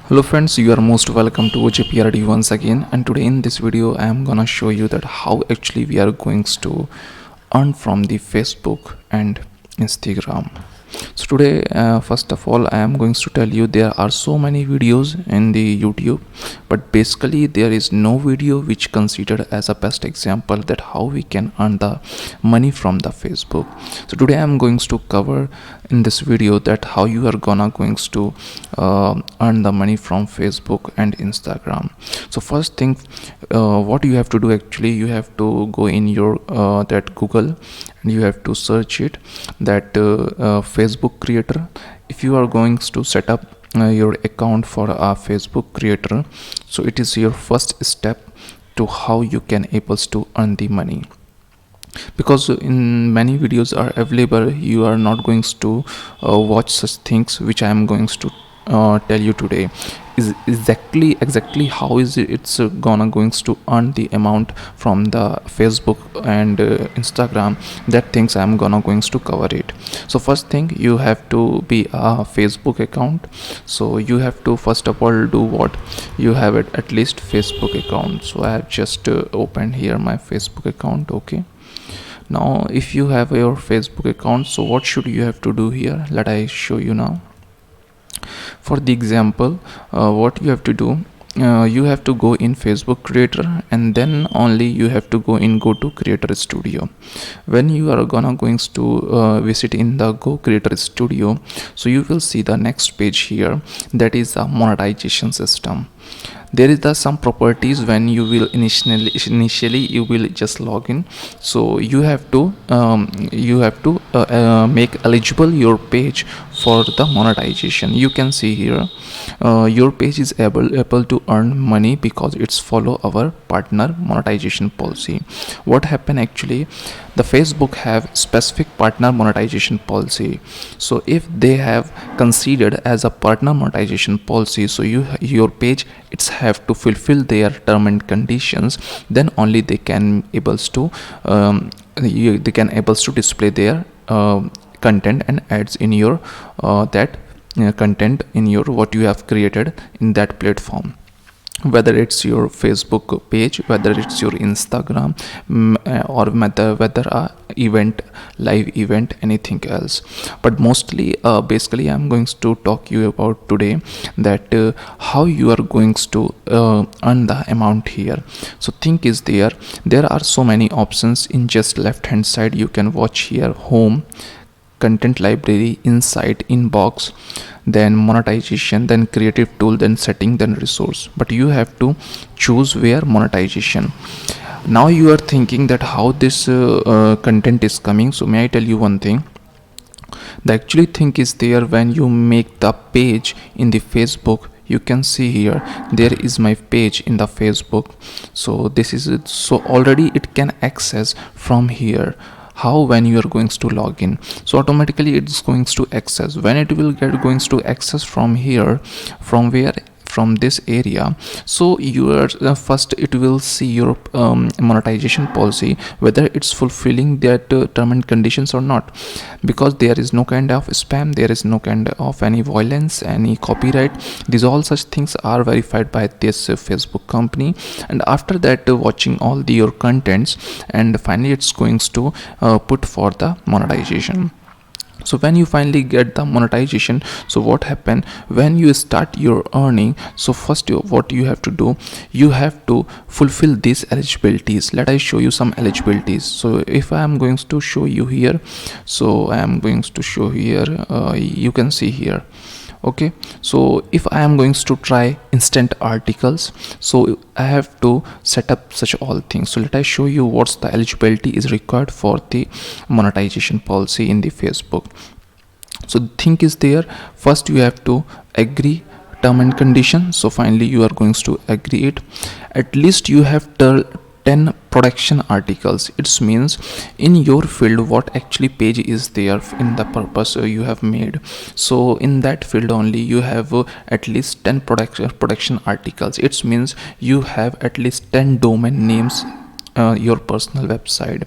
Hello friends, you are most welcome to OJPRD once again, and today in this video I am gonna show you that how actually we are going to earn from the Facebook and Instagram. So today first of all I am going to tell you there are so many videos in the YouTube, but basically there is no video which considered as a best example that how we can earn the money from the Facebook. So today I am going to cover in this video that how you are going to earn the money from Facebook and Instagram. So first thing, what you have to do, actually you have to go in your that Google, and you have to search it that Facebook creator. If you are going to set up your account for a Facebook creator, so it is your first step to how you can able to earn the money, because in many videos are available, you are not going to watch such things which I am going to tell you today is exactly how is it's going to earn the amount from the Facebook and Instagram. That things I'm going to cover it. So first thing, you have to be a Facebook account. So you have to first of all do what, you have it at least Facebook account. So I have just opened here my Facebook account. Okay, now if you have your Facebook account, so what should you have to do here, let I show you now. For the example, what you have to do, you have to go in Facebook creator, and then only you have to go to creator studio. When you are going to visit in the go creator studio, so you will see the next page here, that is a monetization system. There is some properties when you will initially you will just log in. So you have to make eligible your page for the monetization. You can see here your page is able to earn money because it's follow our partner monetization policy. What happened actually, the Facebook have specific partner monetization policy. So if they have considered as a partner monetization policy, so your page it's have to fulfill their term and conditions, then only they can able to display their content and ads in your that content in your what you have created in that platform, whether it's your Facebook page, whether it's your Instagram, or whether a event, live event, anything else. But mostly basically I'm going to talk you about today that how you are going to earn the amount here. So thing is, there are so many options in just left hand side. You can watch here home, content library, insight, inbox, then monetization, then creative tool, then setting, then resource. But you have to choose where monetization. Now you are thinking that how this content is coming. So may I tell you one thing, the actually thing is there when you make the page in the Facebook. You can see here there is my page in the Facebook. So this is it. So already it can access from here. How? When you are going to log in, so automatically it's going to access. When it will get going to access from here, from where, from this area. So you are first it will see your monetization policy, whether it's fulfilling that term and conditions or not, because there is no kind of spam, there is no kind of any violence, any copyright. These all such things are verified by this Facebook company. And after that watching all your contents, and finally it's going to put for the monetization. So when you finally get the monetization, so what happen when you start your earning? So first what you have to do, you have to fulfill these eligibilities. Let I show you some eligibilities. So if I am going to show you here, so I am going to show here, you can see here. Okay, so if I am going to try instant articles, so I have to set up such all things. So let I show you what's the eligibility is required for the monetization policy in the Facebook. So the thing is there, first you have to agree term and condition. So finally you are going to agree it. At least you have 10 production articles. It means in your field what actually page is there in the purpose you have made. So in that field only you have at least 10 production articles. It means you have at least 10 domain names your personal website.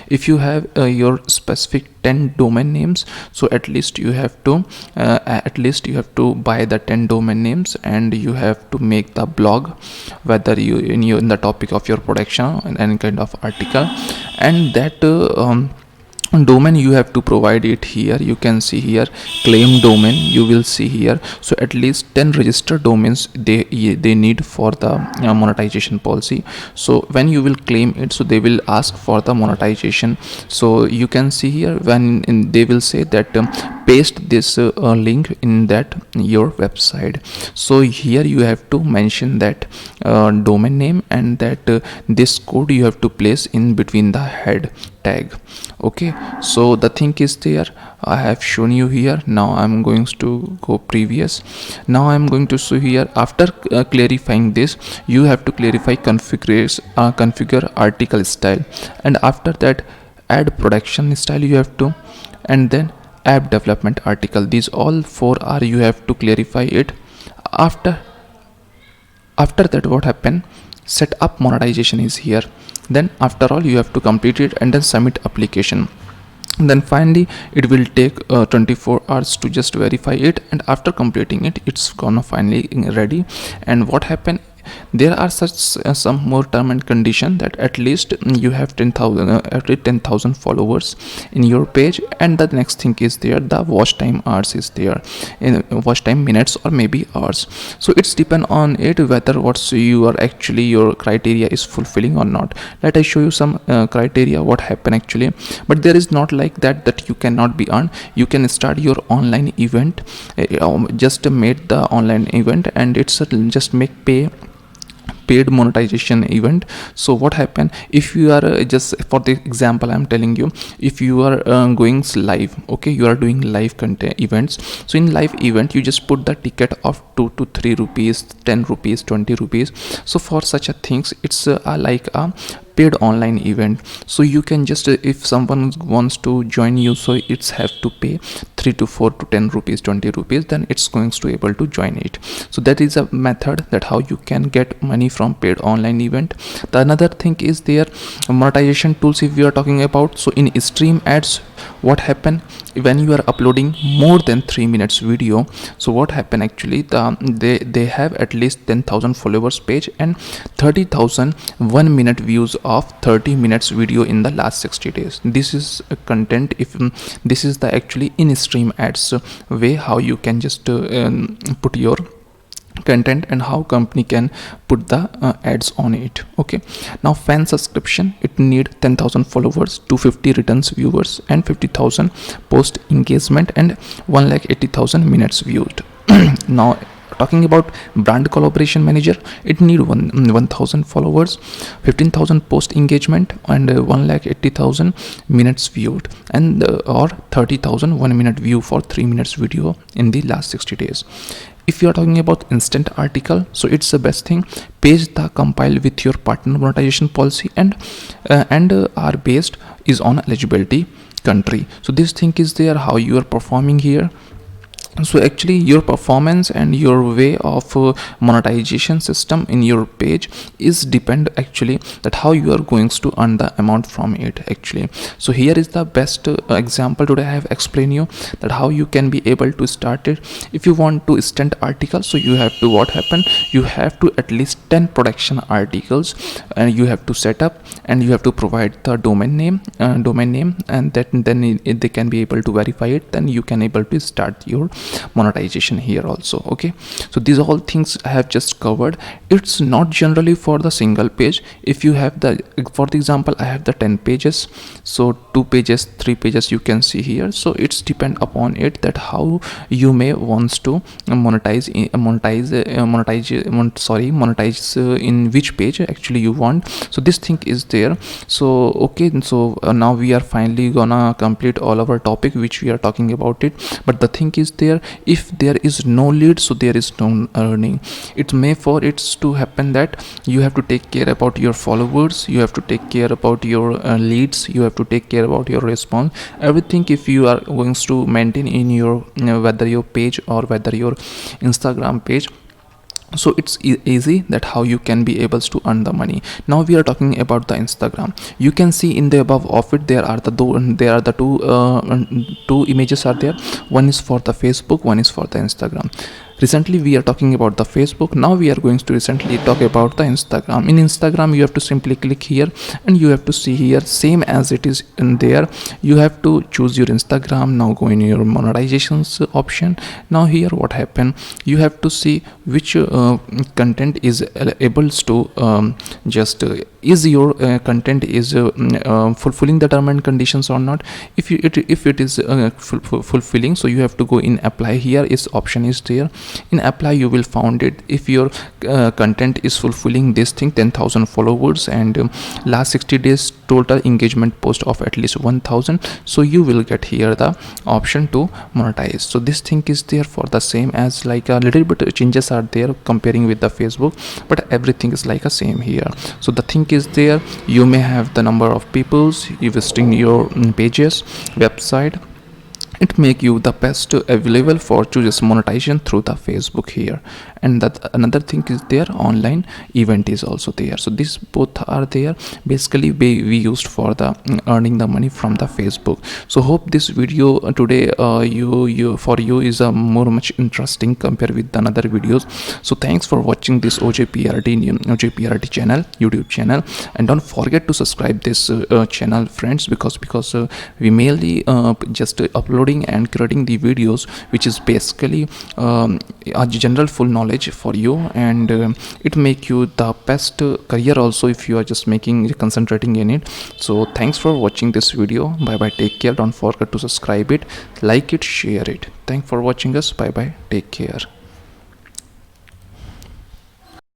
If you have your specific 10 domain names, so at least you have to buy the 10 domain names, and you have to make the blog, whether you in the topic of your production and any kind of article, and that domain you have to provide it here. You can see here claim domain, you will see here. So at least 10 registered domains they need for the monetization policy. So when you will claim it, so they will ask for the monetization. So you can see here when they will say that paste this link in that your website. So here you have to mention that domain name, and that this code you have to place in between the head tag. Okay, so the thing is there, I have shown you here. Now I'm going to go previous. Now I'm going to show here, after clarifying this, you have to clarify configure article style, and after that add production style you have to, and then app development article. These all four are you have to clarify it. After that, what happen, set up monetization is here. Then after all you have to complete it and then submit application. Then finally it will take 24 hours to just verify it, and after completing it, it's gonna finally ready. And what happened, there are some more term and condition, that at least you have 10,000 followers in your page. And the next thing is there, the watch time hours is there, in watch time minutes or maybe hours. So it's depend on it whether what's your criteria is fulfilling or not. Let I show you some criteria what happen actually. But there is not like that you cannot be earned. You can start your online event, just made the online event, and it's just make paid monetization event. So what happen, if you are just for the example I'm telling you, if you are going live, okay, you are doing live content events. So in live event you just put the ticket of 2 to 3 rupees, 10 rupees, 20 rupees. So for such a things, it's like a paid online event. So you can just if someone wants to join you, so it's have to pay 3 to 4 to 10 rupees, 20 rupees, then it's going to able to join it. So that is a method that how you can get money from paid online event. The another thing is there, monetization tools if we are talking about. So in stream ads, what happen, when you are uploading more than 3 minutes video, so what happen actually, they have at least 10,000 followers page and 30,000 1 minute views of 30 minutes video in the last 60 days. This is a content, if this is the actually in stream ads way how you can just put your content and how company can put the ads on it. Okay, now fan subscription, it need 10,000 followers, 250 returns viewers and 50,000 post engagement and 1,80,000 minutes viewed. Now talking about brand collaboration manager, it need 1,000 followers, 15,000 post engagement and 1,80,000 minutes viewed, and or 30,000 1 minute view for 3 minutes video in the last 60 days. If you are talking about instant article, so it's the best thing, page the compile with your partner monetization policy and are based is on eligibility country. So this thing is there how you are performing here. So actually your performance and your way of monetization system in your page is depend actually that how you are going to earn the amount from it actually. So here is the best example today I have explained you that how you can be able to start it. If you want to instant article, so you have to what happen, you have to at least 10 production articles and you have to set up and you have to provide the domain name and that then they can be able to verify it, then you can able to start your monetization here also. Okay, so these all things I have just covered. It's not generally for the single page. If you have the, for the example I have the 10 pages, so 2 pages, 3 pages you can see here. So it's depend upon it that how you may wants to monetize in which page actually you want. So this thing is there. So okay, so now we are finally gonna complete all our topic which we are talking about it. But the thing is there, if there is no lead, so there is no earning. It may for it's to happen that you have to take care about your followers, you have to take care about your leads, you have to take care about your response, everything. If you are going to maintain in your whether your page or whether your Instagram page, So it's easy that how you can be able to earn the money. Now we are talking about the Instagram. You can see in the above of it there are the two images are there. One is for the Facebook, one is for the Instagram. Recently we are talking about the Facebook. Now we are going to recently talk about the Instagram. In Instagram you have to simply click here and you have to see here same as it is in there. You have to choose your Instagram. Now go in your monetizations option. Now here what happened, you have to see which content is able to just is your content is fulfilling the term and conditions or not. If it is fulfilling, so you have to go in apply. Here is option is there. In apply you will found it if your content is fulfilling this thing, 10,000 followers and last 60 days total engagement post of at least 1,000, so you will get here the option to monetize. So this thing is there for the same as like a little bit changes are there comparing with the Facebook, but everything is like a same here. So the thing is there, you may have the number of peoples you visiting your pages website. It make you the best available for choose monetization through the Facebook here. And that another thing is there, online event is also there. So these both are there, basically we used for the earning the money from the Facebook. So hope this video today you for you is a more much interesting compared with another videos. So thanks for watching this OJPRD channel, YouTube channel, and don't forget to subscribe this channel friends, because we mainly just uploading and creating the videos which is basically a general full knowledge for you, and it make you the best career also if you are just concentrating in it. So thanks for watching this video. Bye bye, take care. Don't forget to subscribe it, like it, share it. Thanks for watching us. Bye bye, take care.